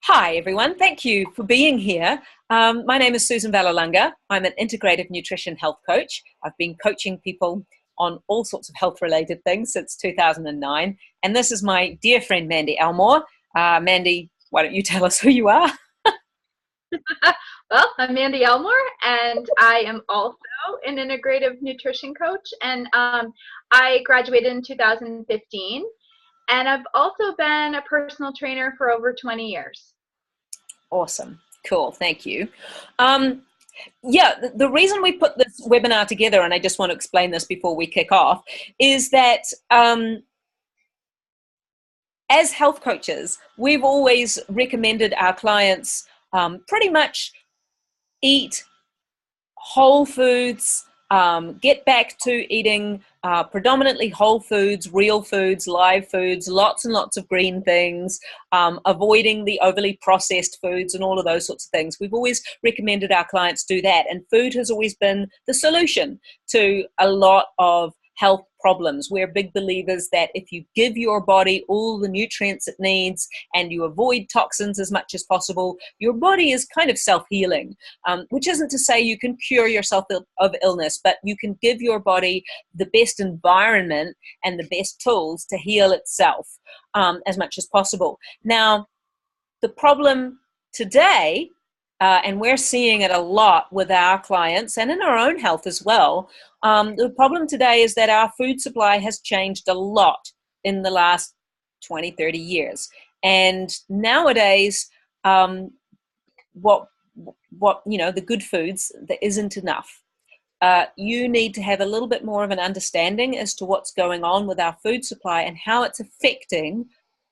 Hi, everyone. Thank you for being here. My name is Susan Valalunga. I'm an integrative nutrition health coach. I've been coaching people on all sorts of health-related things since 2009. And this is my dear friend, Mandy Elmore. Mandy, why don't you tell us who you are? Well, I'm Mandy Elmore, and I am also an integrative nutrition coach. And I graduated in 2015, and I've also been a personal trainer for over 20 years. Awesome. Cool. Thank you. The reason we put this webinar together, and I just want to explain this before we kick off, is that as health coaches, we've always recommended our clients pretty much eat whole foods, get back to eating predominantly whole foods, real foods, live foods, lots and lots of green things, avoiding the overly processed foods and all of those sorts of things. We've always recommended our clients do that, and food has always been the solution to a lot of health problems. We're big believers that if you give your body all the nutrients it needs and you avoid toxins as much as possible, your body is kind of self-healing, which isn't to say you can cure yourself of illness, but you can give your body the best environment and the best tools to heal itself as much as possible. Now, the problem today, and we're seeing it a lot with our clients and in our own health as well, the problem today is that our food supply has changed a lot in the last 20, 30 years. And nowadays, the good foods, there isn't enough. You need to have a little bit more of an understanding as to what's going on with our food supply and how it's affecting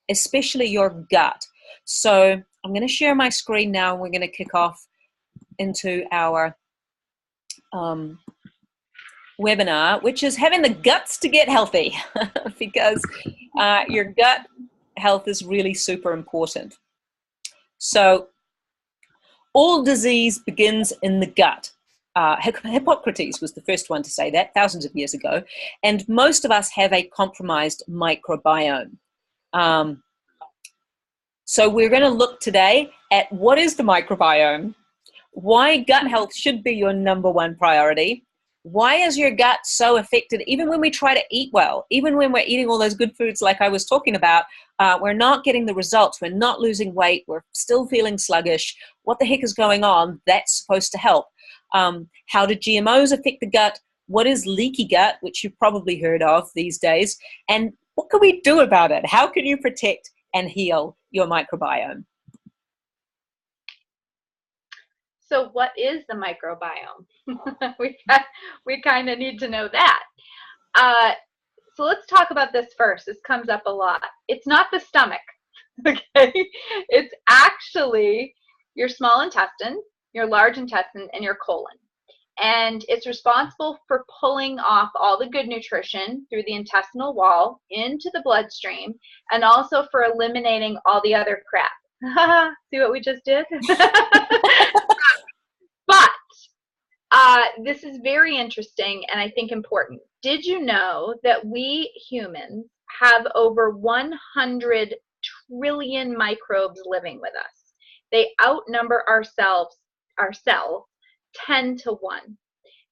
especially your gut. So I'm going to share my screen now, and we're going to kick off into our webinar, which is having the guts to get healthy, because your gut health is really super important. So all disease begins in the gut. Hippocrates was the first one to say that thousands of years ago, and most of us have a compromised microbiome. So we're going to look today at what is the microbiome, why gut health should be your number one priority, why is your gut so affected even when we try to eat well, even when we're eating all those good foods like I was talking about, we're not getting the results, we're not losing weight, we're still feeling sluggish. What the heck is going on? That's supposed to help. How do GMOs affect the gut? What is leaky gut, which you've probably heard of these days? And what can we do about it? How can you protect and heal your microbiome? So what is the microbiome? we kind of need to know that. So let's talk about this first. This comes up a lot. It's not the stomach, okay? It's actually your small intestine, your large intestine, and your colon. And it's responsible for pulling off all the good nutrition through the intestinal wall into the bloodstream, and also for eliminating all the other crap. See what we just did? But this is very interesting and I think important. Did you know that we humans have over 100 trillion microbes living with us? They outnumber our cells 10 to 1.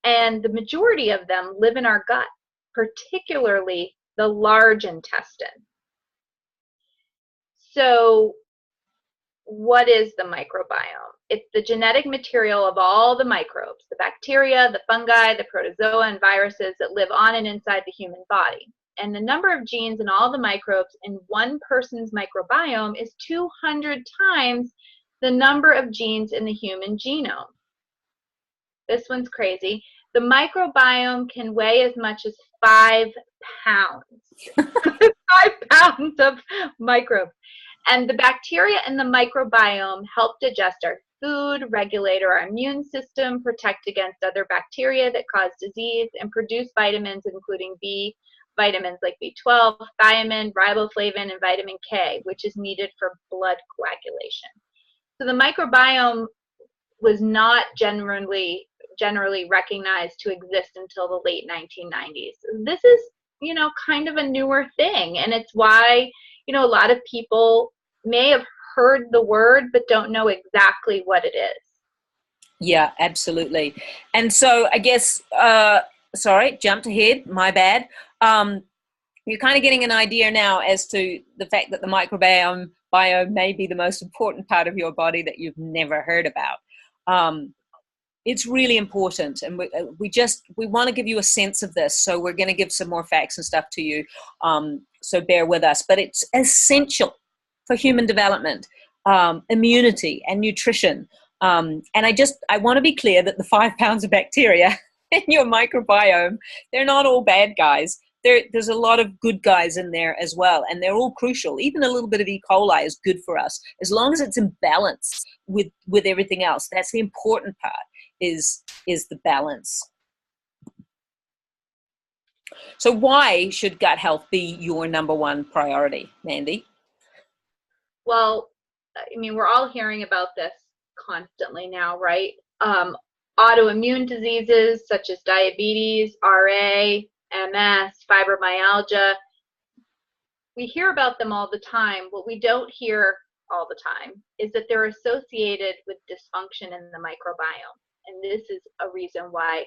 And the majority of them live in our gut, particularly the large intestine. So what is the microbiome? It's the genetic material of all the microbes, the bacteria, the fungi, the protozoa, and viruses that live on and inside the human body. And the number of genes in all the microbes in one person's microbiome is 200 times the number of genes in the human genome. This one's crazy. The microbiome can weigh as much as 5 pounds. 5 pounds of microbes. And the bacteria in the microbiome help digest our food, regulate our immune system, protect against other bacteria that cause disease, and produce vitamins, including B vitamins like B12, thiamine, riboflavin, and vitamin K, which is needed for blood coagulation. So the microbiome was not generally recognized to exist until the late 1990s. This is, kind of a newer thing, and it's why, a lot of people may have heard the word but don't know exactly what it is. Yeah, absolutely. And so I guess, sorry, jumped ahead, my bad. You're kind of getting an idea now as to the fact that the microbiome may be the most important part of your body that you've never heard about. It's really important, and we want to give you a sense of this, so we're going to give some more facts and stuff to you, so bear with us. But it's essential for human development, immunity, and nutrition. And I want to be clear that the 5 pounds of bacteria in your microbiome, they're not all bad guys. There's a lot of good guys in there as well, and they're all crucial. Even a little bit of E. coli is good for us, as long as it's in balance with everything else. That's the important part, is the balance. So why should gut health be your number one priority, Mandy? Well, I mean, we're all hearing about this constantly now, right? Autoimmune diseases such as diabetes, RA, MS, fibromyalgia. We hear about them all the time. What we don't hear all the time is that they're associated with dysfunction in the microbiome. And this is a reason why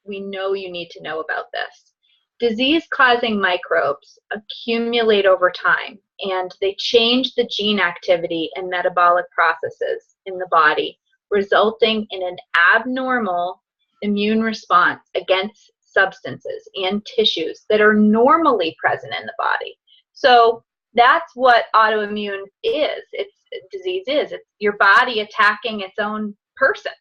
we know you need to know about this. Disease-causing microbes accumulate over time, and they change the gene activity and metabolic processes in the body, resulting in an abnormal immune response against substances and tissues that are normally present in the body. So that's what autoimmune is. It's your body attacking its own person.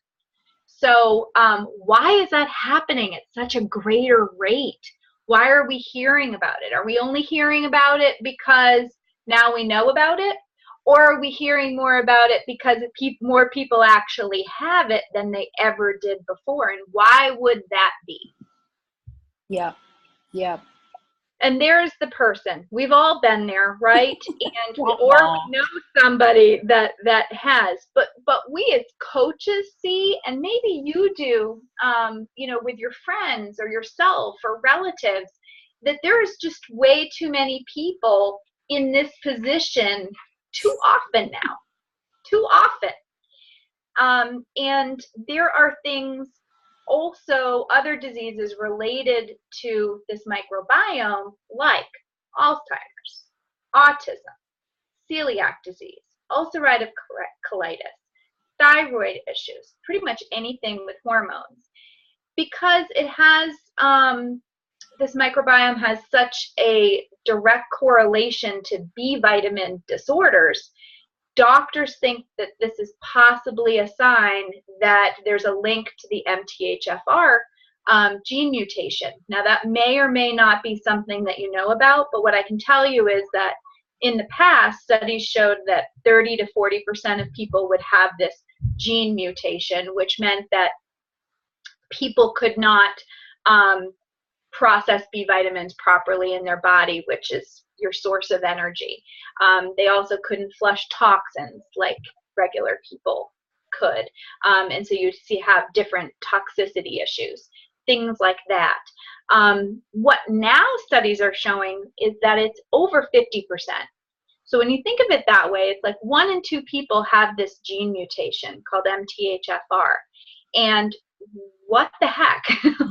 So why is that happening at such a greater rate? Why are we hearing about it? Are we only hearing about it because now we know about it? Or are we hearing more about it because more people actually have it than they ever did before? And why would that be? Yeah. And there's the person. We've all been there, right? And or we know somebody that has. But we as coaches see, and maybe you do, with your friends or yourself or relatives, that there is just way too many people in this position too often now. Too often. And there are things, also other diseases related to this microbiome, like Alzheimer's, autism, celiac disease, ulcerative colitis, thyroid issues, pretty much anything with hormones. Because it has, this microbiome has such a direct correlation to B vitamin disorders, doctors think that this is possibly a sign that there's a link to the MTHFR gene mutation. Now, that may or may not be something that you know about, but what I can tell you is that in the past, studies showed that 30 to 40% of people would have this gene mutation, which meant that people could not process B vitamins properly in their body, which is your source of energy. They also couldn't flush toxins like regular people could. And so you have different toxicity issues, things like that. What now studies are showing is that it's over 50%. So when you think of it that way, it's like 1 in 2 people have this gene mutation called MTHFR. And what the heck?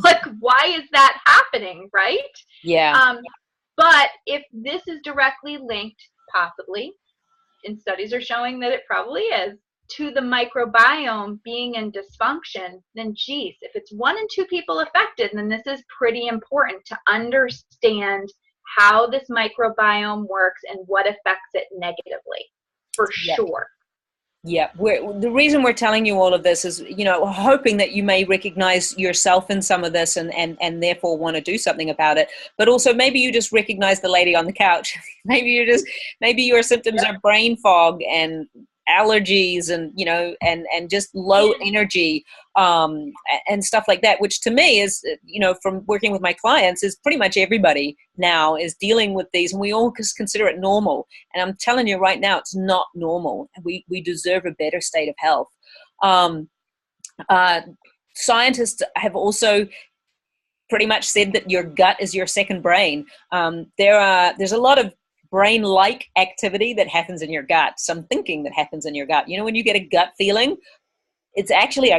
Like, why is that happening, right? Yeah. But if this is directly linked, possibly, and studies are showing that it probably is, to the microbiome being in dysfunction, then geez, if it's 1 in 2 people affected, then this is pretty important to understand how this microbiome works and what affects it negatively, for sure. Yeah, the reason we're telling you all of this is, hoping that you may recognize yourself in some of this and therefore want to do something about it. But also maybe you just recognize the lady on the couch. maybe your symptoms are brain fog and allergies and, and just low energy and stuff like that, which to me is, from working with my clients, is pretty much everybody now is dealing with these, and we all just consider it normal. And I'm telling you right now, it's not normal. We deserve a better state of health. Scientists have also pretty much said that your gut is your second brain. There's a lot of brain-like activity that happens in your gut, some thinking that happens in your gut. You know, when you get a gut feeling, it's actually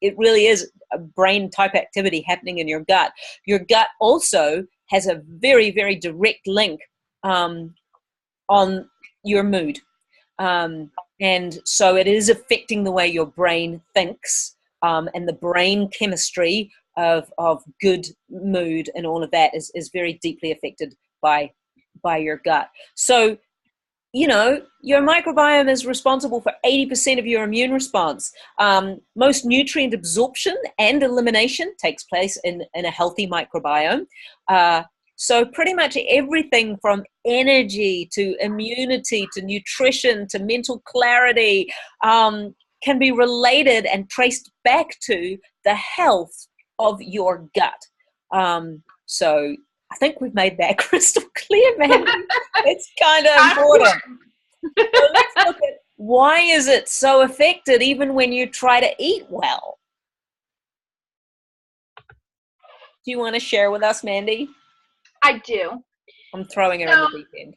it really is a brain type activity happening in your gut. Your gut also has a very, very direct link on your mood. And so it is affecting the way your brain thinks, and the brain chemistry of good mood and all of that is very deeply affected by your gut. So, you know, your microbiome is responsible for 80% of your immune response. Most nutrient absorption and elimination takes place in a healthy microbiome. So pretty much everything from energy to immunity to nutrition to mental clarity can be related and traced back to the health of your gut. So I think we've made that crystal clear, man. It's kind of important. So let's look at why is it so affected even when you try to eat well? Do you want to share with us, Mandy? I do. I'm throwing her in the deep end.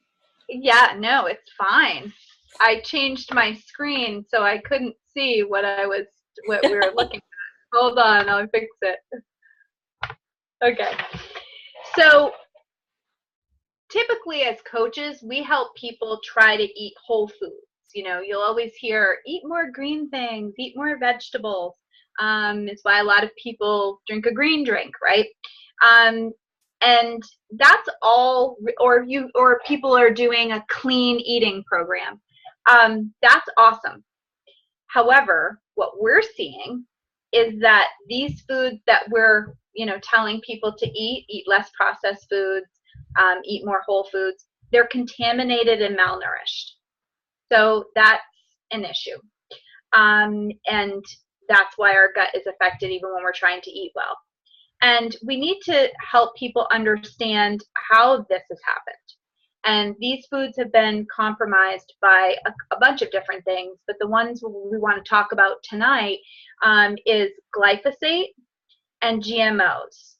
Yeah, no, it's fine. I changed my screen so I couldn't see what we were looking at. Hold on, I'll fix it. Okay. So typically as coaches, we help people try to eat whole foods. You know, you'll always hear, eat more green things, eat more vegetables. It's why a lot of people drink a green drink, right? And that's all, or people are doing a clean eating program. That's awesome. However, what we're seeing is that these foods that we're, you know, telling people to eat less processed foods, eat more whole foods, they're contaminated and malnourished. So that's an issue. And that's why our gut is affected even when we're trying to eat well. And we need to help people understand how this has happened. And these foods have been compromised by a bunch of different things, but the ones we want to talk about tonight is glyphosate and GMOs.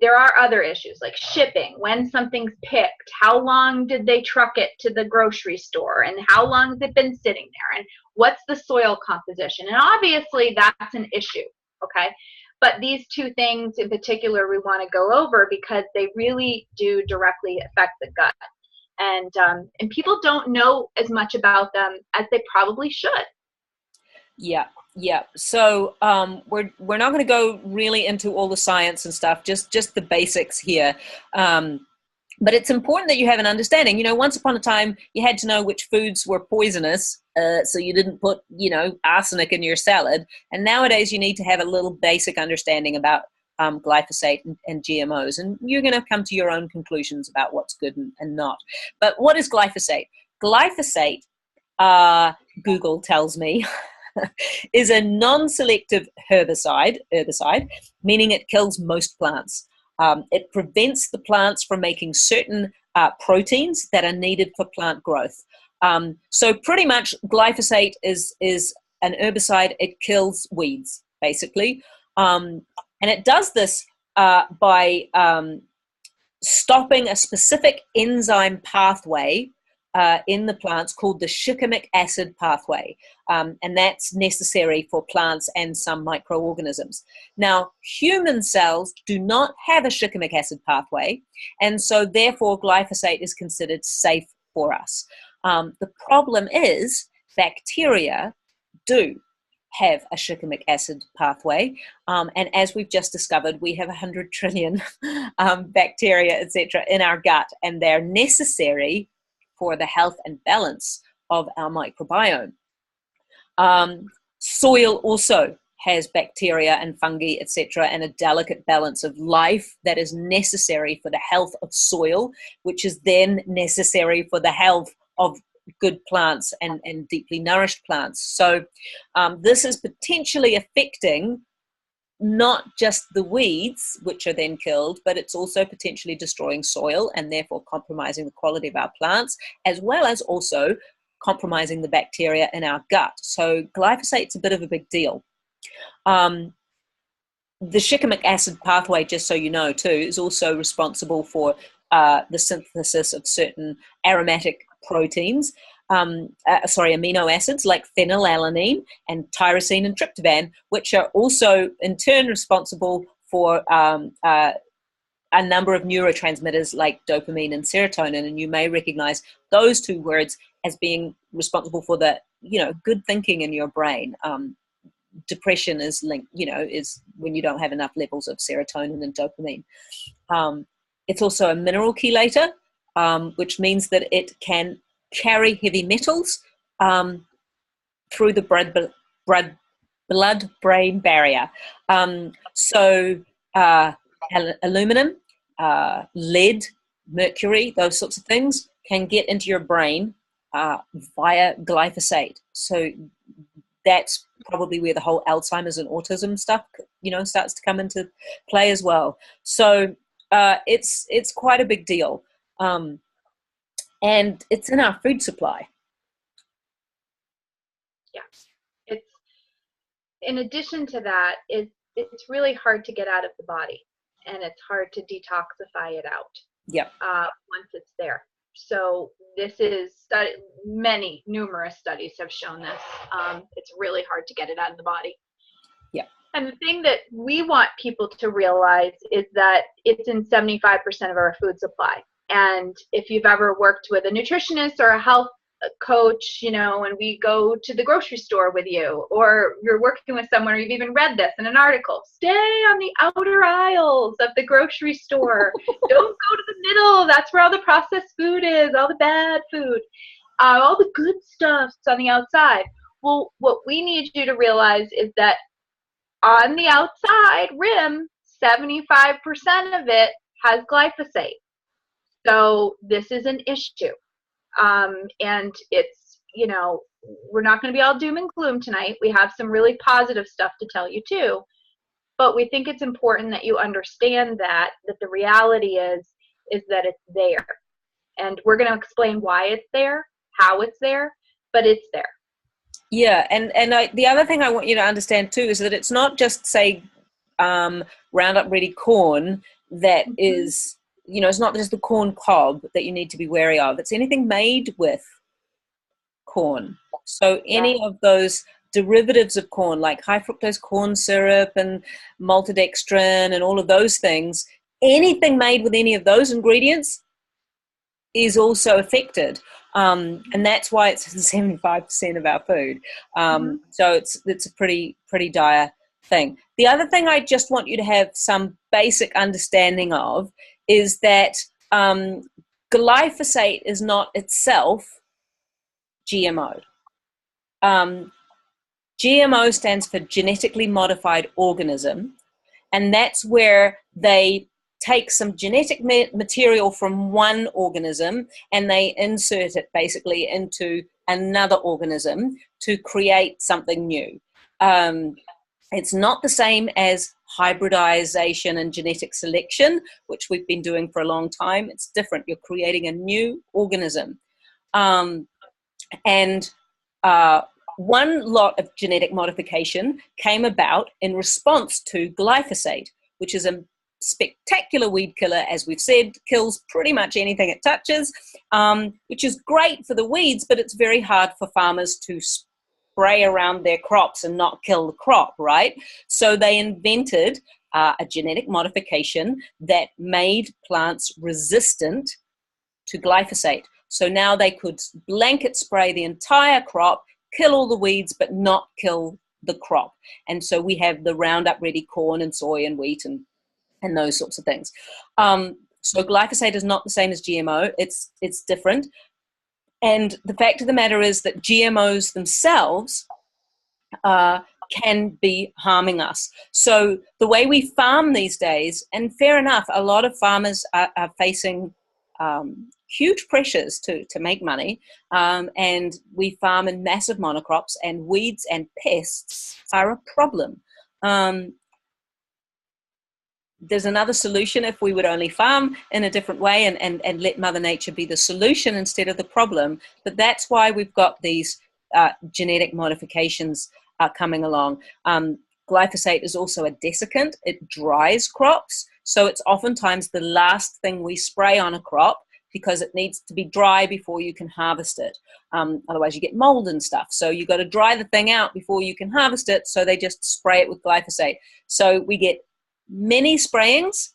There are other issues like shipping, when something's picked, how long did they truck it to the grocery store, and how long has it been sitting there, and what's the soil composition. And obviously that's an issue, okay? But these two things in particular we want to go over because they really do directly affect the gut. And people don't know as much about them as they probably should. Yeah. So we're not going to go really into all the science and stuff, just the basics here. But it's important that you have an understanding. You know, once upon a time, you had to know which foods were poisonous, so you didn't put, you know, arsenic in your salad. And nowadays, you need to have a little basic understanding about glyphosate and GMOs. And you're going to come to your own conclusions about what's good and not. But what is glyphosate? Glyphosate, Google tells me, is a non-selective herbicide, meaning it kills most plants. It prevents the plants from making certain proteins that are needed for plant growth. So pretty much glyphosate is an herbicide. It kills weeds, basically. And it does this by stopping a specific enzyme pathway in the plants called the shikimic acid pathway. And that's necessary for plants and some microorganisms. Now, human cells do not have a shikimic acid pathway, and so therefore glyphosate is considered safe for us. The problem is bacteria do have a shikimic acid pathway, and as we've just discovered, we have 100 trillion bacteria, etc., in our gut, and they're necessary for the health and balance of our microbiome. Soil also has bacteria and fungi, etc., and a delicate balance of life that is necessary for the health of soil, which is then necessary for the health of good plants and deeply nourished plants. So this is potentially affecting not just the weeds, which are then killed, but it's also potentially destroying soil and therefore compromising the quality of our plants, as well as also compromising the bacteria in our gut. So glyphosate's a bit of a big deal. The shikimic acid pathway, just so you know too, is also responsible for the synthesis of certain aromatic proteins, amino acids like phenylalanine and tyrosine and tryptophan, which are also in turn responsible for a number of neurotransmitters like dopamine and serotonin. And you may recognize those two words as being responsible for the, good thinking in your brain. Depression is linked, is when you don't have enough levels of serotonin and dopamine. It's also a mineral chelator, which means that it can carry heavy metals through the blood-brain barrier. Aluminum, lead, mercury, those sorts of things can get into your brain via glyphosate. So that's probably where the whole Alzheimer's and autism stuff, starts to come into play as well. So it's quite a big deal. And it's in our food supply. Yeah. It's, in addition to that, it's really hard to get out of the body, and it's hard to detoxify it out. Yeah. Once it's there. So this is numerous studies have shown this. It's really hard to get it out of the body. Yeah. And the thing that we want people to realize is that it's in 75% of our food supply. And if you've ever worked with a nutritionist or a health coach, and we go to the grocery store with you, or you're working with someone, or you've even read this in an article, stay on the outer aisles of the grocery store. Don't go to the middle. That's where all the processed food is, all the bad food, all the good stuff's on the outside. Well, what we need you to realize is that on the outside rim, 75% of it has glyphosate. So this is an issue. And it's, we're not going to be all doom and gloom tonight. We have some really positive stuff to tell you too. But we think it's important that you understand that the reality is that it's there. And we're going to explain why it's there, how it's there, but it's there. Yeah, and the other thing I want you to understand too is that it's not just, say, Roundup Ready corn that is, it's not just the corn cob that you need to be wary of. It's anything made with corn. So any of those derivatives of corn, like high fructose corn syrup and maltodextrin and all of those things, anything made with any of those ingredients is also affected. And that's why it's 75% of our food. So it's a pretty dire thing. The other thing I just want you to have some basic understanding of is that glyphosate is not itself GMO. GMO stands for genetically modified organism, and that's where they take some genetic material from one organism and they insert it basically into another organism to create something new. It's not the same as hybridization and genetic selection, which we've been doing for a long time. It's different. You're creating a new organism. One lot of genetic modification came about in response to glyphosate, which is a spectacular weed killer, as we've said, kills pretty much anything it touches, which is great for the weeds, but it's very hard for farmers to spray around their crops and not kill the crop, right? So they invented a genetic modification that made plants resistant to glyphosate. So now they could blanket spray the entire crop, kill all the weeds, but not kill the crop. And so we have the Roundup Ready corn and soy and wheat and those sorts of things. So glyphosate is not the same as GMO. It's different. And the fact of the matter is that GMOs themselves can be harming us. So the way we farm these days, and fair enough, a lot of farmers are facing huge pressures to make money, and we farm in massive monocrops, and weeds and pests are a problem. There's another solution if we would only farm in a different way and let Mother Nature be the solution instead of the problem. But that's why we've got these genetic modifications coming along. Glyphosate is also a desiccant. It dries crops. So it's oftentimes the last thing we spray on a crop because it needs to be dry before you can harvest it. Otherwise you get mold and stuff. So you've got to dry the thing out before you can harvest it. So they just spray it with glyphosate. So we get many sprayings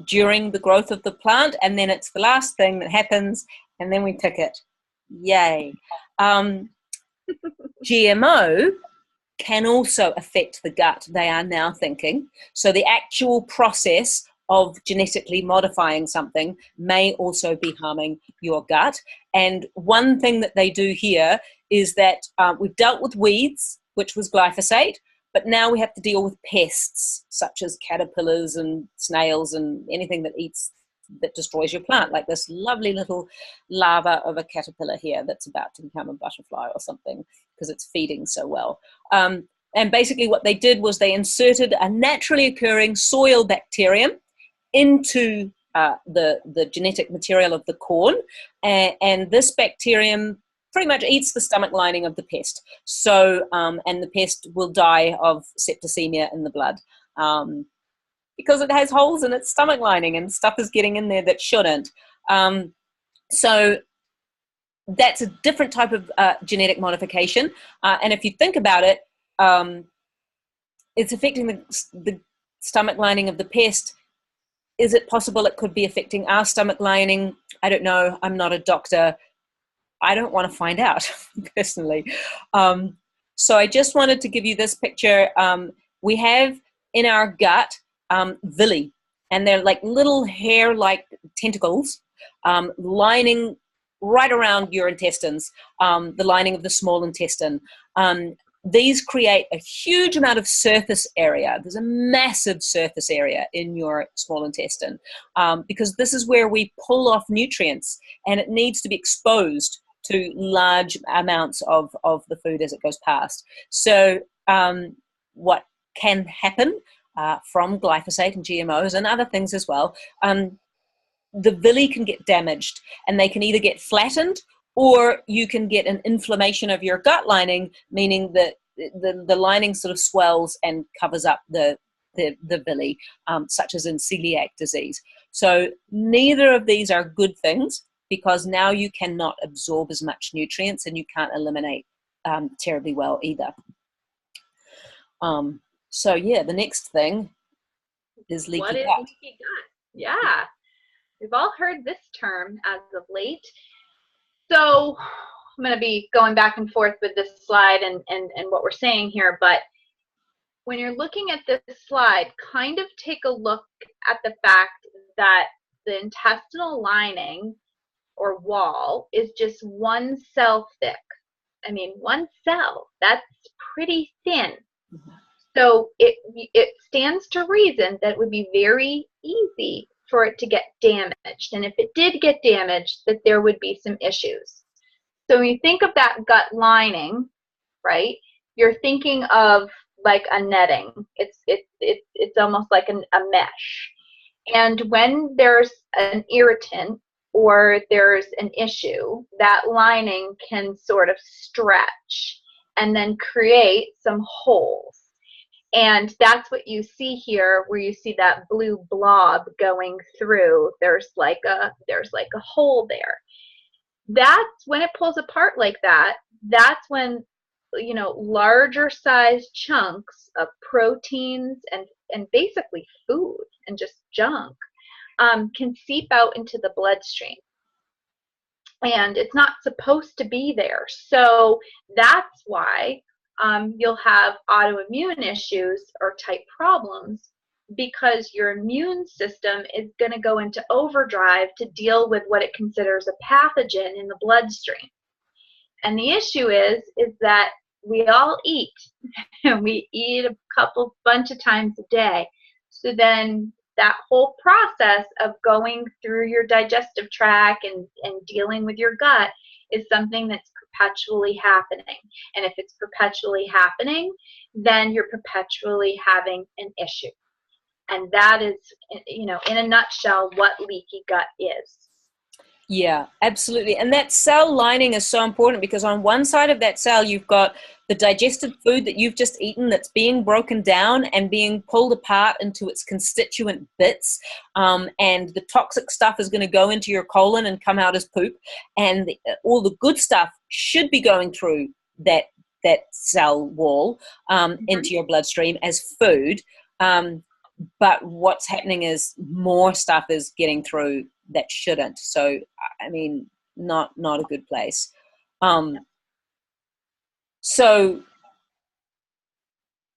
during the growth of the plant, and then it's the last thing that happens, and then we tick it. Yay. GMO can also affect the gut, they are now thinking. So the actual process of genetically modifying something may also be harming your gut. And one thing that they do here is that we've dealt with weeds, which was glyphosate, but now we have to deal with pests such as caterpillars and snails and anything that destroys your plant, like this lovely little larva of a caterpillar here that's about to become a butterfly or something because it's feeding so well. And basically what they did was they inserted a naturally occurring soil bacterium into the genetic material of the corn, and this bacterium pretty much eats the stomach lining of the pest. So, and the pest will die of septicemia in the blood because it has holes in its stomach lining and stuff is getting in there that shouldn't. So that's a different type of genetic modification. And if you think about it, it's affecting the stomach lining of the pest. Is it possible it could be affecting our stomach lining? I don't know. I'm not a doctor. I don't want to find out personally. So I just wanted to give you this picture. We have in our gut villi, and they're like little hair-like tentacles lining right around your intestines, the lining of the small intestine. These create a huge amount of surface area. There's a massive surface area in your small intestine because this is where we pull off nutrients, and it needs to be exposed to large amounts of the food as it goes past. So what can happen from glyphosate and GMOs and other things as well, the villi can get damaged, and they can either get flattened or you can get an inflammation of your gut lining, meaning that the lining sort of swells and covers up the villi, such as in celiac disease. So neither of these are good things because now you cannot absorb as much nutrients and you can't eliminate terribly well either. So yeah, the next thing is leaky gut. What is leaky gut? Yeah, we've all heard this term as of late. So I'm going to be going back and forth with this slide and what we're saying here, but when you're looking at this slide, kind of take a look at the fact that the intestinal lining or wall is just one cell thick. I mean, one cell, that's pretty thin. Mm-hmm. So it stands to reason that it would be very easy for it to get damaged. And if it did get damaged, that there would be some issues. So when you think of that gut lining, right, you're thinking of like a netting. It's almost like a mesh. And when there's an irritant or there's an issue, that lining can sort of stretch and then create some holes. And that's what you see here, where you see that blue blob going through. There's like a hole there. That's when it pulls apart like that. That's when, you know, larger size chunks of proteins and basically food and just junk can seep out into the bloodstream. And it's not supposed to be there. So that's why you'll have autoimmune issues or type problems, because your immune system is going to go into overdrive to deal with what it considers a pathogen in the bloodstream. And the issue is that we all eat, and we eat a bunch of times a day. So then that whole process of going through your digestive tract and dealing with your gut is something that's perpetually happening. And if it's perpetually happening, then you're perpetually having an issue. And that is, you know, in a nutshell, what leaky gut is. Yeah, absolutely. And that cell lining is so important because on one side of that cell, you've got the digested food that you've just eaten that's being broken down and being pulled apart into its constituent bits. And the toxic stuff is going to go into your colon and come out as poop. And all the good stuff should be going through that cell wall into your bloodstream as food. But what's happening is more stuff is getting through that shouldn't. So, I mean, not a good place. So,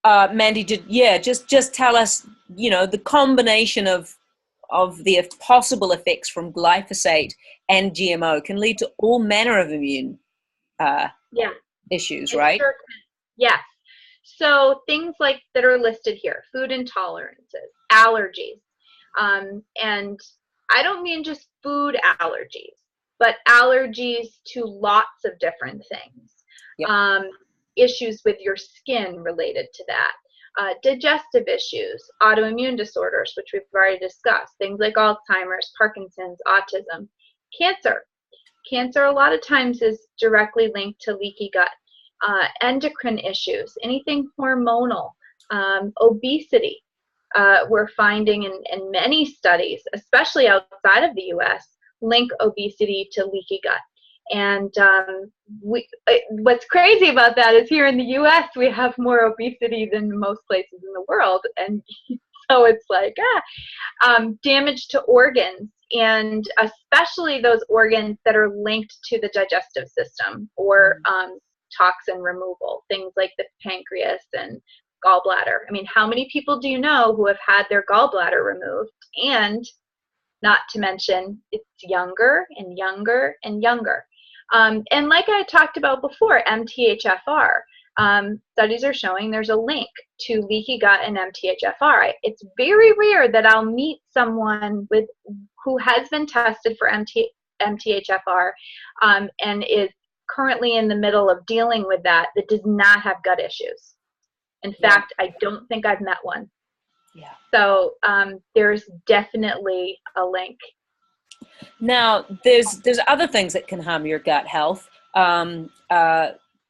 Mandy, just tell us, the combination of the possible effects from glyphosate and GMO can lead to all manner of immune Yeah, issues, it right? sure can. Yes. So things like that are listed here: food intolerances, allergies, and I don't mean just food allergies, but allergies to lots of different things. Yep. Issues with your skin related to that. Digestive issues, autoimmune disorders, which we've already discussed, things like Alzheimer's, Parkinson's, autism, cancer. Cancer a lot of times is directly linked to leaky gut. Endocrine issues, anything hormonal, obesity. We're finding in many studies, especially outside of the US, link obesity to leaky gut. And what's crazy about that is here in the US, we have more obesity than most places in the world. And so it's like, damage to organs, and especially those organs that are linked to the digestive system or toxin removal, things like the pancreas and gallbladder. I mean, how many people do you know who have had their gallbladder removed? And not to mention, it's younger and younger and younger. And like I talked about before, MTHFR. Studies are showing there's a link to leaky gut and MTHFR. It's very rare that I'll meet someone who has been tested for MTHFR and is currently in the middle of dealing with that does not have gut issues. In fact, I don't think I've met one. Yeah. So there's definitely a link. Now, there's other things that can harm your gut health. GMOs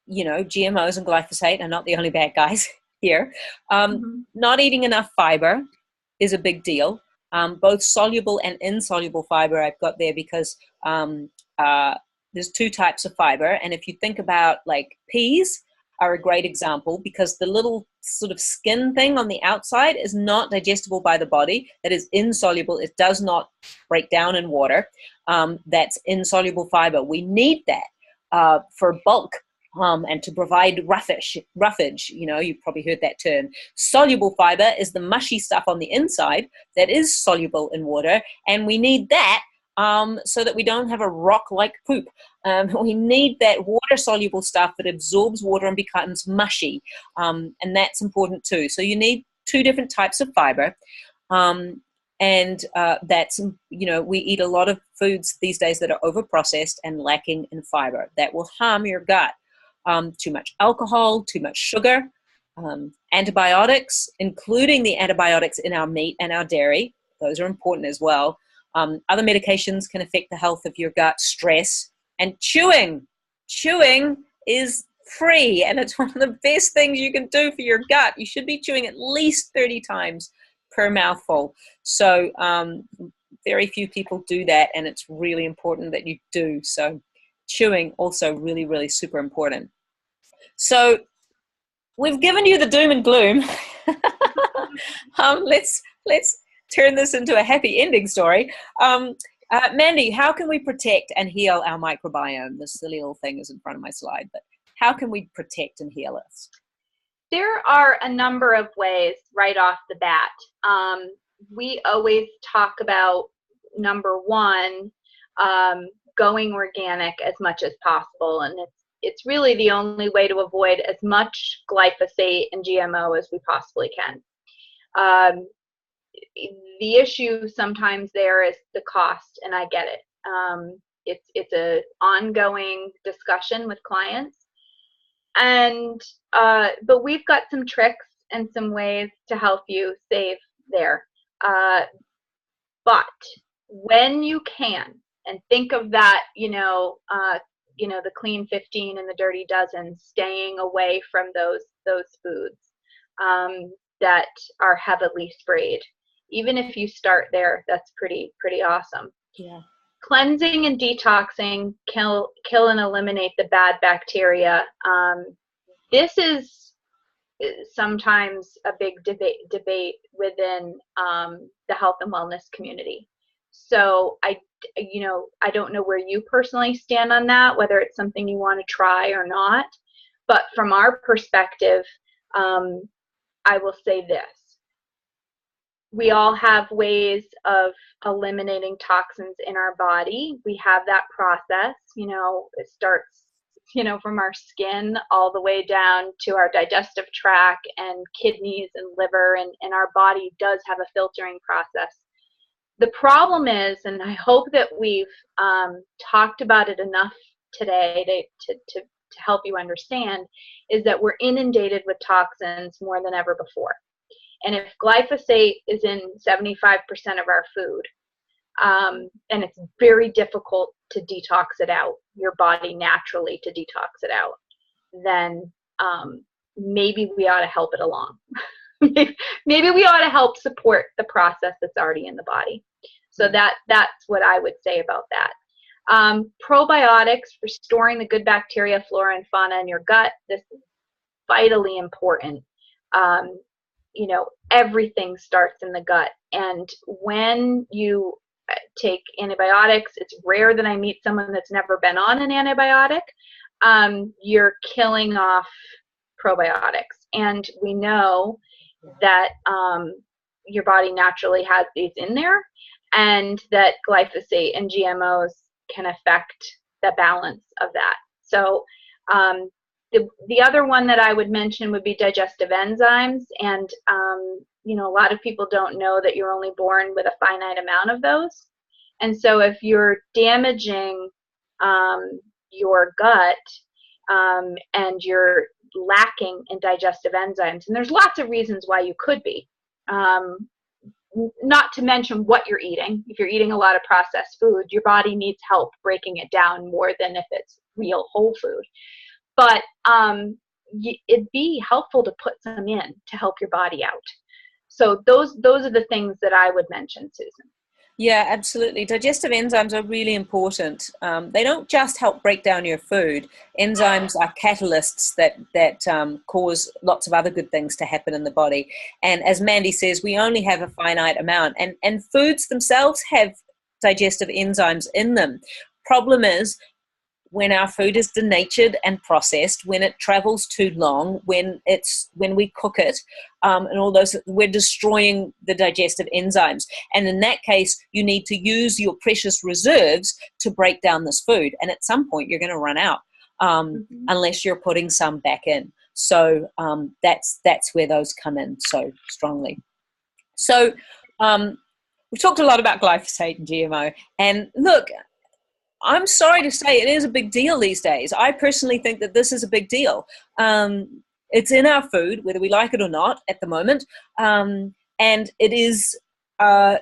and glyphosate are not the only bad guys here. Not eating enough fiber is a big deal. Both soluble and insoluble fiber I've got there because there's two types of fiber. And if you think about like peas are a great example because the little sort of skin thing on the outside is not digestible by the body. That is insoluble. It does not break down in water. That's insoluble fiber. We need that for bulk and to provide roughage. You've probably heard that term. Soluble fiber is the mushy stuff on the inside that is soluble in water, and we need that so that we don't have a rock-like poop. We need that water-soluble stuff that absorbs water and becomes mushy, and that's important too. So you need two different types of fiber, and that's, we eat a lot of foods these days that are over-processed and lacking in fiber. That will harm your gut. Too much alcohol, too much sugar, antibiotics, including the antibiotics in our meat and our dairy. Those are important as well. Other medications can affect the health of your gut, stress, and chewing. Chewing is free, and it's one of the best things you can do for your gut. You should be chewing at least 30 times per mouthful. So very few people do that, and it's really important that you do. So chewing also really, really super important. So we've given you the doom and gloom. Let's turn this into a happy ending story. Mandy, how can we protect and heal our microbiome? This silly little thing is in front of my slide, but how can we protect and heal it? There are a number of ways right off the bat. We always talk about, number one, going organic as much as possible, and it's really the only way to avoid as much glyphosate and GMO as we possibly can. The issue sometimes there is the cost, and I get it. It's an ongoing discussion with clients, and but we've got some tricks and some ways to help you save there. But when you can, And think of that, the clean 15 and the dirty dozen, staying away from those foods that are heavily sprayed. Even if you start there, that's pretty awesome. Yeah. Cleansing and detoxing kill and eliminate the bad bacteria. This is sometimes a big debate within the health and wellness community. So I don't know where you personally stand on that, whether it's something you want to try or not. But from our perspective, I will say this. We all have ways of eliminating toxins in our body. We have that process, it starts, from our skin all the way down to our digestive tract and kidneys and liver, and our body does have a filtering process. The problem is, and I hope that we've talked about it enough today to help you understand, is that we're inundated with toxins more than ever before. And if glyphosate is in 75% of our food, and it's very difficult to detox it out, your body naturally to detox it out, then maybe we ought to help it along. Maybe we ought to help support the process that's already in the body. So that's what I would say about that. Probiotics, restoring the good bacteria, flora, and fauna in your gut. This is vitally important. Everything starts in the gut. And when you take antibiotics, it's rare that I meet someone that's never been on an antibiotic. You're killing off probiotics. And we know that your body naturally has these in there, and that glyphosate and GMOs can affect the balance of that. So the other one that I would mention would be digestive enzymes. And, a lot of people don't know that you're only born with a finite amount of those. And so if you're damaging your gut and you're lacking in digestive enzymes, and there's lots of reasons why you could be, not to mention what you're eating. If you're eating a lot of processed food, your body needs help breaking it down more than if it's real whole food. But it'd be helpful to put some in to help your body out. So those are the things that I would mention, Susan. Yeah, absolutely. Digestive enzymes are really important. They don't just help break down your food. Enzymes are catalysts that cause lots of other good things to happen in the body. And as Mandy says, we only have a finite amount. And foods themselves have digestive enzymes in them. Problem is, when our food is denatured and processed, when it travels too long, when we cook it, and all those, we're destroying the digestive enzymes. And in that case, you need to use your precious reserves to break down this food. And at some point, you're going to run out unless you're putting some back in. So that's where those come in so strongly. So we've talked a lot about glyphosate and GMO. And look, I'm sorry to say it is a big deal these days. I personally think that this is a big deal. It's in our food, whether we like it or not at the moment. And it is, a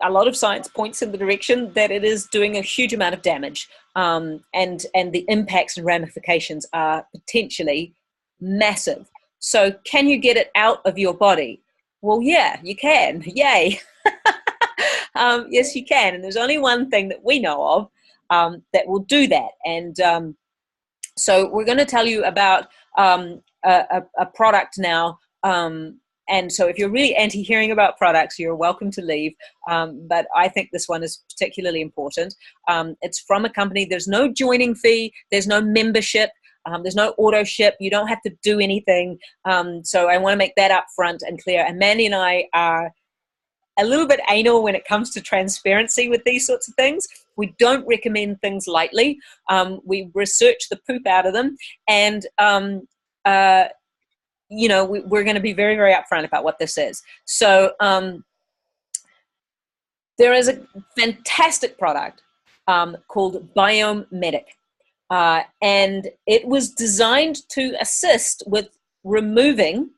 lot of science points in the direction that it is doing a huge amount of damage. And the impacts and ramifications are potentially massive. So can you get it out of your body? Well, yeah, you can. Yay. Yes, you can. And there's only one thing that we know of that will do that. And so we're going to tell you about a product now. And so if you're really anti-hearing about products, you're welcome to leave. But I think this one is particularly important. It's from a company. There's no joining fee. There's no membership. There's no auto ship. You don't have to do anything. So I want to make that up front and clear. And Mandy and I are a little bit anal when it comes to transparency with these sorts of things. We don't recommend things lightly. We research the poop out of them. And, we're going to be very, very upfront about what this is. So there is a fantastic product called Biome Medic. And it was designed to assist with removing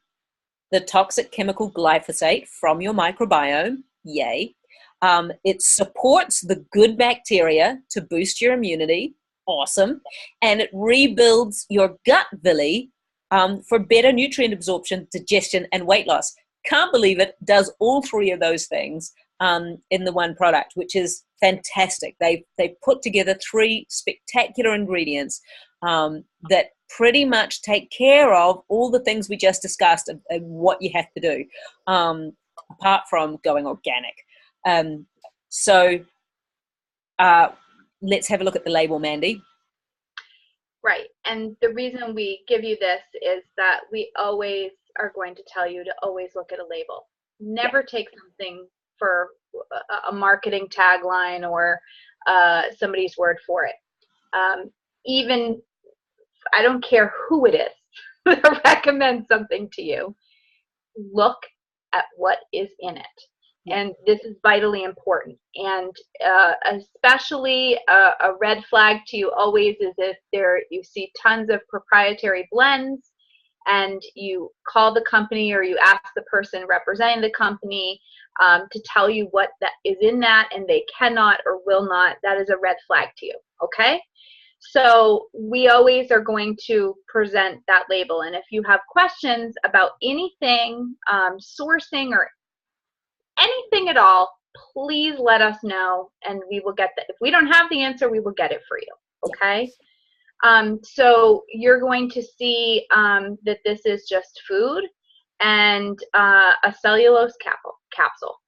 the toxic chemical glyphosate from your microbiome, yay, It supports the good bacteria to boost your immunity. Awesome. And it rebuilds your gut villi for better nutrient absorption, digestion, and weight loss. Can't believe it. Does all three of those things in the one product, which is fantastic. They put together three spectacular ingredients that pretty much take care of all the things we just discussed and what you have to do, apart from going organic. So let's have a look at the label, Mandy. Right. And the reason we give you this is that we always are going to tell you to always look at a label. Never take something for a marketing tagline or somebody's word for it. Even, I don't care who it is that recommends something to you, look at what is in it. And this is vitally important. And especially a red flag to you always is if you see tons of proprietary blends and you call the company or you ask the person representing the company to tell you what that is in that, and they cannot or will not, that is a red flag to you, okay? So we always are going to present that label. And if you have questions about anything, sourcing or anything at all, please let us know and we will get that. If we don't have the answer, we will get it for you, okay? So you're going to see that this is just food and a cellulose capsule.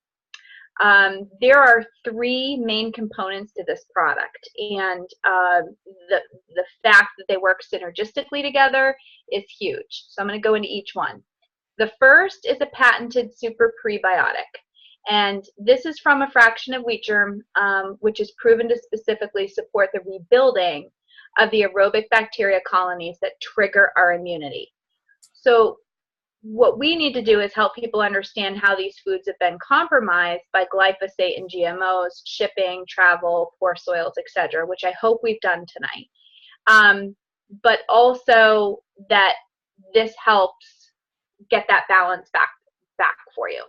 There are three main components to this product, and the fact that they work synergistically together is huge. So I'm going to go into each one. The first is a patented super prebiotic, and this is from a fraction of wheat germ, which is proven to specifically support the rebuilding of the aerobic bacteria colonies that trigger our immunity. So what we need to do is help people understand how these foods have been compromised by glyphosate and GMOs, shipping, travel, poor soils, etc., which I hope we've done tonight. But also that this helps get that balance back for you.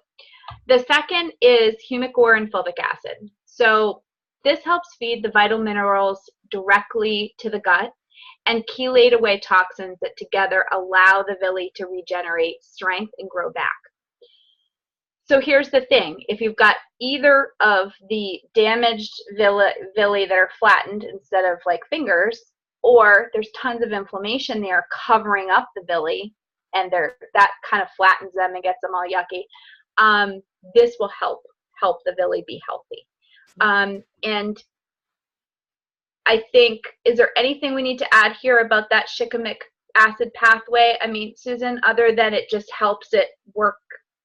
The second is humic ore and fulvic acid. So this helps feed the vital minerals directly to the gut and chelate away toxins that together allow the villi to regenerate strength and grow back. So here's the thing. If you've got either of the damaged villi that are flattened instead of like fingers, or there's tons of inflammation there covering up the villi, and that kind of flattens them and gets them all yucky, this will help the villi be healthy. And I think, is there anything we need to add here about that shikimic acid pathway? I mean, Susan, other than it just helps it work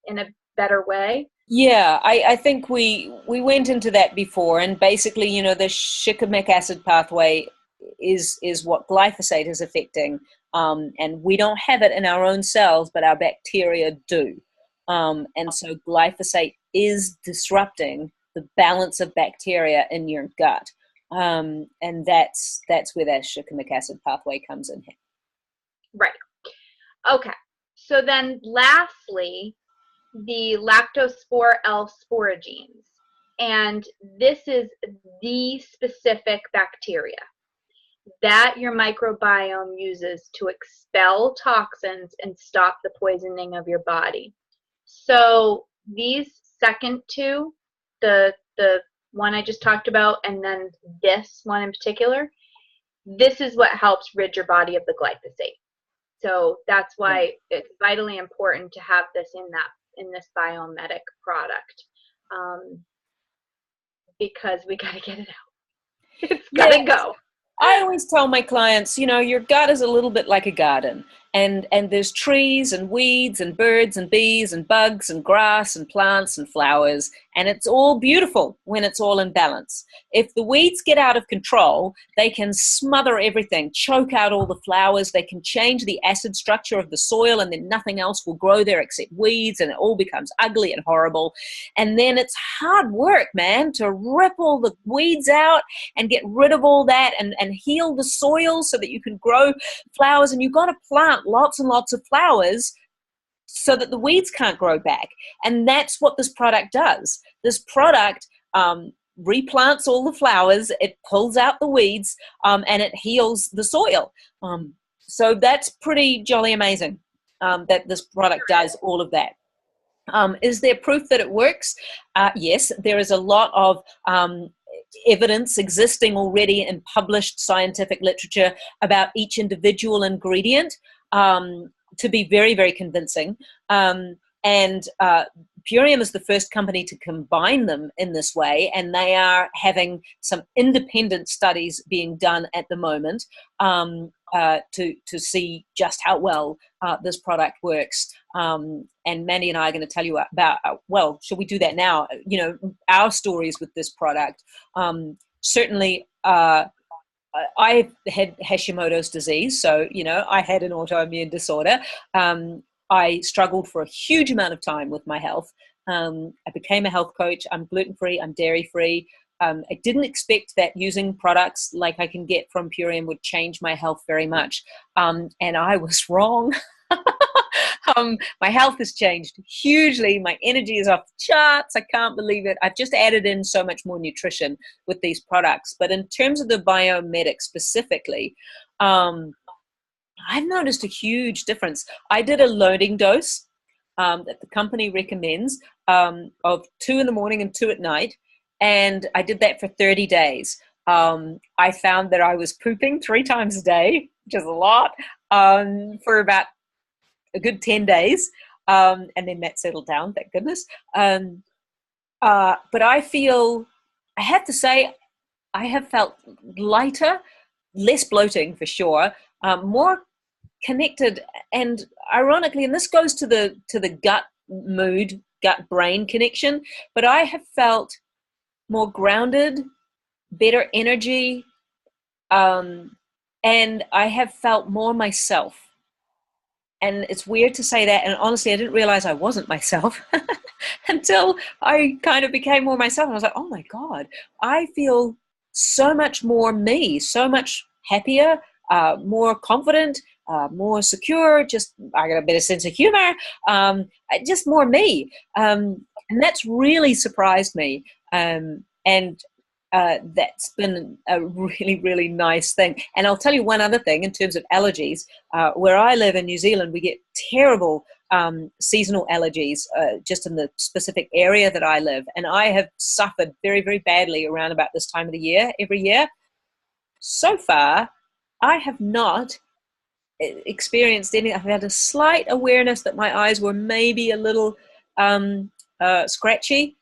in a better way? Yeah, I think we went into that before, and basically, you know, the shikimic acid pathway is what glyphosate is affecting, and we don't have it in our own cells, but our bacteria do. And so glyphosate is disrupting the balance of bacteria in your gut. And that's where that shikimic acid pathway comes in here. Right. Okay. So then lastly, the lactospore L sporogenes. And this is the specific bacteria that your microbiome uses to expel toxins and stop the poisoning of your body. So these second two, the one I just talked about, and then this one in particular, this is what helps rid your body of the glyphosate. So that's why it's vitally important to have this in this Biomedic product, because we got to get it out. It's got to go. I always tell my clients, you know, your gut is a little bit like a garden, and there's trees and weeds and birds and bees and bugs and grass and plants and flowers, and it's all beautiful when it's all in balance. If the weeds get out of control, they can smother everything, choke out all the flowers, they can change the acid structure of the soil, and then nothing else will grow there except weeds, and it all becomes ugly and horrible. And then it's hard work, man, to rip all the weeds out and get rid of all that and heal the soil so that you can grow flowers. And you've got to plant lots and lots of flowers so that the weeds can't grow back. And that's what this product does. This product replants all the flowers, it pulls out the weeds, and it heals the soil. So that's pretty jolly amazing, that this product does all of that. Is there proof that it works? Yes, there is a lot of evidence existing already in published scientific literature about each individual ingredient, to be very, very convincing. And Purium is the first company to combine them in this way, and they are having some independent studies being done at the moment, to see just how well this product works. And Mandy and I are going to tell you about, well, should we do that now? You know, our stories with this product. Certainly, I had Hashimoto's disease, so, you know, I had an autoimmune disorder. I struggled for a huge amount of time with my health. I became a health coach. I'm gluten-free, I'm dairy-free. I didn't expect that using products like I can get from Purium would change my health very much. And I was wrong. My health has changed hugely. My energy is off the charts. I can't believe it. I've just added in so much more nutrition with these products. But in terms of the Biomedic specifically, I've noticed a huge difference. I did a loading dose that the company recommends, of 2 in the morning and 2 at night. And I did that for 30 days. I found that I was pooping 3 times a day, which is a lot, for about a good 10 days. And then that settled down, thank goodness. But I have to say, I have felt lighter, less bloating for sure, more connected, and ironically, and this goes to the gut mood, gut brain connection, but I have felt more grounded, better energy, and I have felt more myself. And it's weird to say that, and honestly, I didn't realize I wasn't myself until I kind of became more myself. And I was like, oh my God, I feel so much more me, so much happier, more confident, more secure, just I got a better sense of humor, just more me. And that's really surprised me. And that's been a really, really nice thing. And I'll tell you one other thing in terms of allergies. Where I live in New Zealand, we get terrible seasonal allergies just in the specific area that I live. And I have suffered very, very badly around about this time of the year, every year. So far, I have not experienced any. I've had a slight awareness that my eyes were maybe a little scratchy,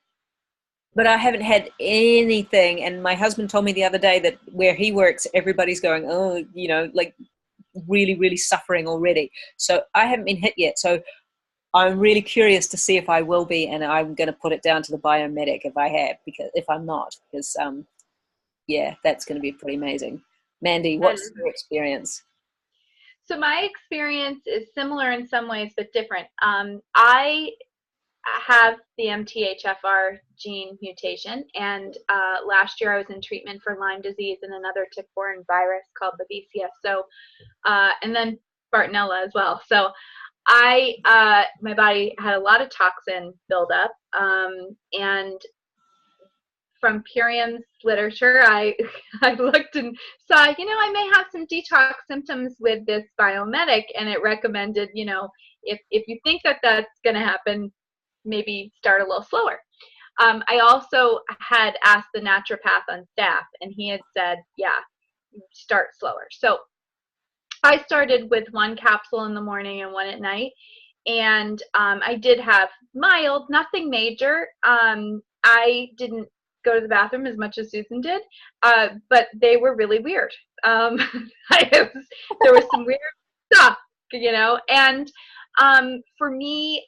but I haven't had anything. And my husband told me the other day that where he works, everybody's going, oh, you know, like really, really suffering already. So I haven't been hit yet. So I'm really curious to see if I will be, and I'm going to put it down to the Biomedic if I have, because if I'm not, because yeah, that's going to be pretty amazing. Mandy, what's your experience? So my experience is similar in some ways, but different. I have the MTHFR gene mutation, and last year I was in treatment for Lyme disease and another tick-borne virus called the BCSO, and then Bartonella as well. So my body had a lot of toxin buildup, and from Purium's literature, I looked and saw, you know, I may have some detox symptoms with this Biomedic, and it recommended, you know, if you think that that's going to happen, maybe start a little slower. I also had asked the naturopath on staff, and he had said, yeah, start slower. So I started with 1 capsule in the morning and 1 at night, and I did have mild, nothing major. I didn't go to the bathroom as much as Susan did, but they were really weird. There was some weird stuff, you know, and for me,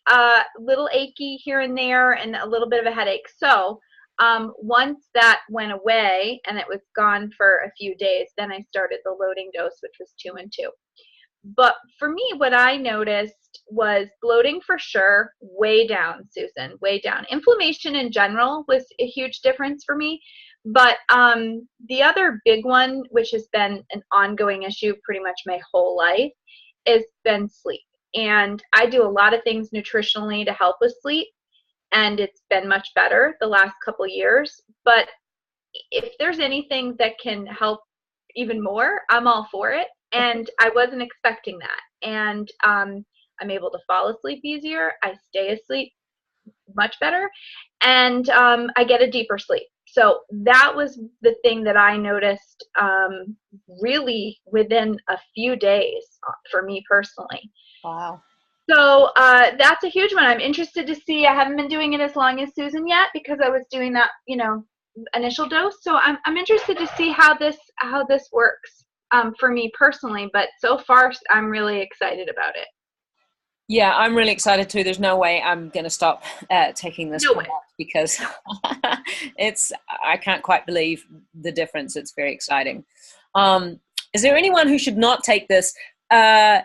little achy here and there and a little bit of a headache. So once that went away and it was gone for a few days, then I started the loading dose, which was 2 and 2. But for me, what I noticed was bloating for sure, way down, Susan, way down. Inflammation in general was a huge difference for me. But the other big one, which has been an ongoing issue pretty much my whole life, has been sleep. And I do a lot of things nutritionally to help with sleep. and it's been much better the last couple years. But if there's anything that can help even more, I'm all for it. And I wasn't expecting that. And I'm able to fall asleep easier. I stay asleep much better, and I get a deeper sleep. So that was the thing that I noticed really within a few days for me personally. Wow. So that's a huge one. I'm interested to see. I haven't been doing it as long as Susan yet because I was doing that, initial dose. So I'm interested to see how this works for me personally. But so far, I'm really excited about it. Yeah, I'm really excited too. There's no way I'm going to stop taking this product because I can't quite believe the difference. It's very exciting. Is there anyone who should not take this? There's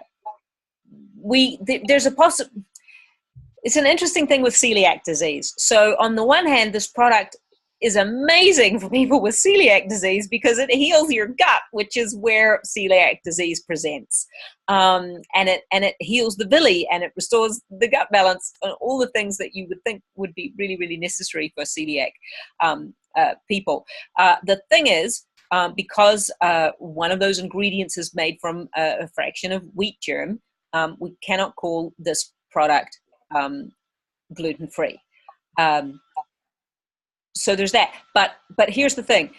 it's an interesting thing with celiac disease. So on the one hand, this product is amazing for people with celiac disease because it heals your gut, which is where celiac disease presents. And it heals the villi, and it restores the gut balance, and all the things that you would think would be really, really necessary for celiac people. The thing is, because one of those ingredients is made from a fraction of wheat germ, we cannot call this product gluten-free. So there's that. But here's the thing.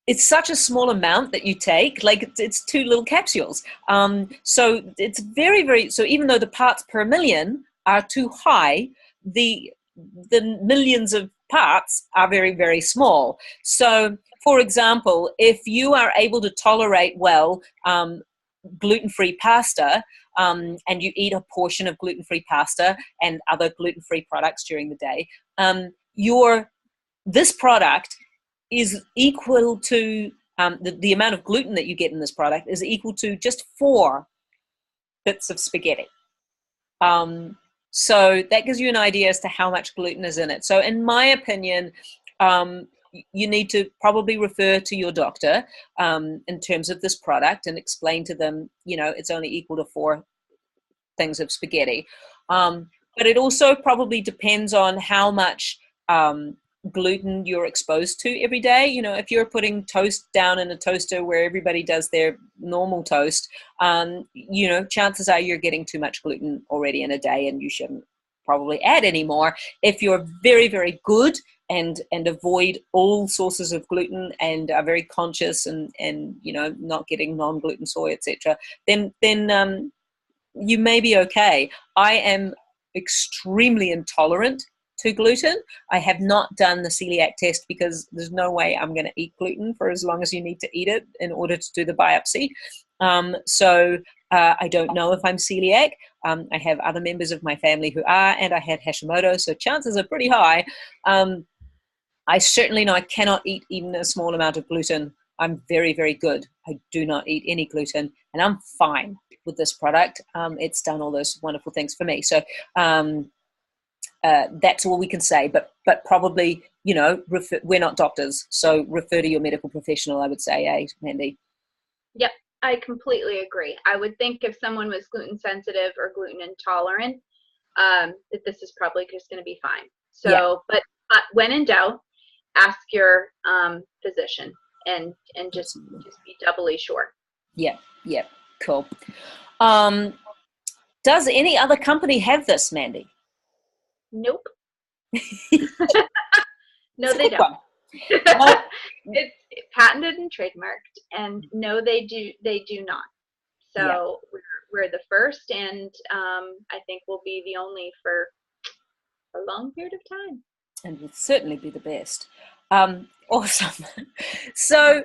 It's such a small amount that you take, like it's 2 little capsules. So it's very, very, so even though the parts per million are too high, the millions of parts are very, very small. So for example, if you are able to tolerate well gluten-free pasta, and you eat a portion of gluten-free pasta and other gluten-free products during the day, this product is equal to the amount of gluten that you get in this product is equal to just 4 bits of spaghetti. So that gives you an idea as to how much gluten is in it. So in my opinion, you need to probably refer to your doctor in terms of this product and explain to them, it's only equal to 4 things of spaghetti. But it also probably depends on how much gluten you're exposed to every day. If you're putting toast down in a toaster where everybody does their normal toast, chances are you're getting too much gluten already in a day, and you shouldn't probably add any more. If you're very, very good and avoid all sources of gluten and are very conscious and not getting non-gluten soy, etc., then you may be okay. I am extremely intolerant to gluten. I have not done the celiac test because there's no way I'm going to eat gluten for as long as you need to eat it in order to do the biopsy. So I don't know if I'm celiac. I have other members of my family who are, and I had Hashimoto, so chances are pretty high. I certainly know I cannot eat even a small amount of gluten. I'm very, very good. I do not eat any gluten, and I'm fine with this product. It's done all those wonderful things for me. So that's all we can say, but probably, we're not doctors, so refer to your medical professional, I would say, Mandy? Yep, I completely agree. I would think if someone was gluten sensitive or gluten intolerant, that this is probably just going to be fine. So, yeah. But when in doubt, ask your physician and just be doubly sure. Yeah, cool. Does any other company have this, Mandy? Nope. No, they don't. It's patented and trademarked, and no, they do not. So we're the first, and I think we'll be the only for a long period of time. And will certainly be the best. Awesome. So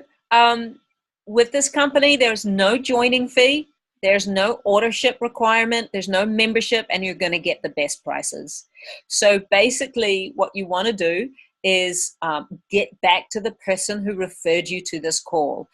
with this company, there's no joining fee. There's no ordership requirement. There's no membership, and you're going to get the best prices. So basically what you want to do is get back to the person who referred you to this call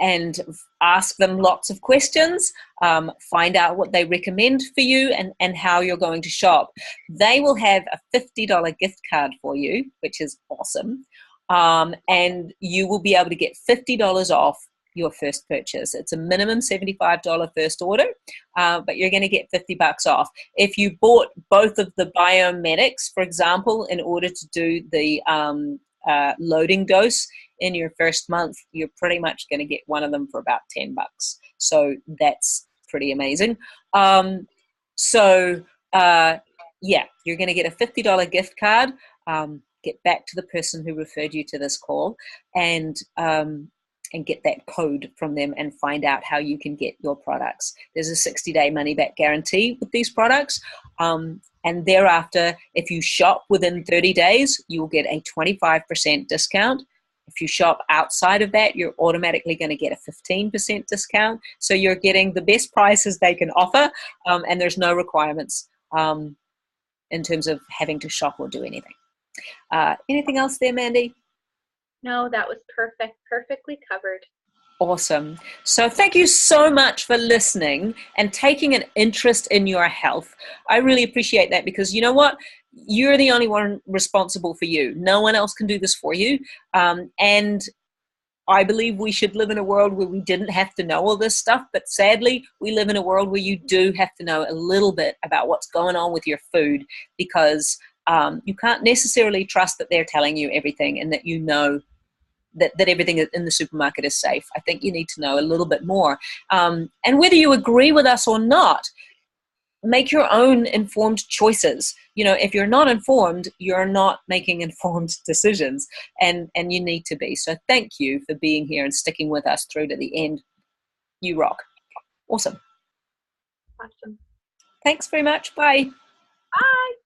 and ask them lots of questions, find out what they recommend for you and how you're going to shop. They will have a $50 gift card for you, which is awesome. And you will be able to get $50 off your first purchase. It's a minimum $75 first order, but you're going to get $50 off. If you bought both of the Biomedics, for example, in order to do the loading dose in your first month, you're pretty much going to get one of them for about $10. So that's pretty amazing. Yeah, you're going to get a $50 gift card. Get back to the person who referred you to this call, and get that code from them and find out how you can get your products. There's a 60-day money-back guarantee with these products. And thereafter, if you shop within 30 days, you'll get a 25% discount. If you shop outside of that, you're automatically going to get a 15% discount. So you're getting the best prices they can offer, and there's no requirements in terms of having to shop or do anything. Anything else there, Mandy? No, that was perfect. Perfectly covered. Awesome. So thank you so much for listening and taking an interest in your health. I really appreciate that, because you know what? You're the only one responsible for you. No one else can do this for you. And I believe we should live in a world where we didn't have to know all this stuff, but sadly, we live in a world where you do have to know a little bit about what's going on with your food, because you can't necessarily trust that they're telling you everything and that you know that everything in the supermarket is safe. I think you need to know a little bit more. And whether you agree with us or not, make your own informed choices. You know, if you're not informed, you're not making informed decisions, and you need to be. So thank you for being here and sticking with us through to the end. You rock. Awesome. Awesome. Thanks very much. Bye. Bye.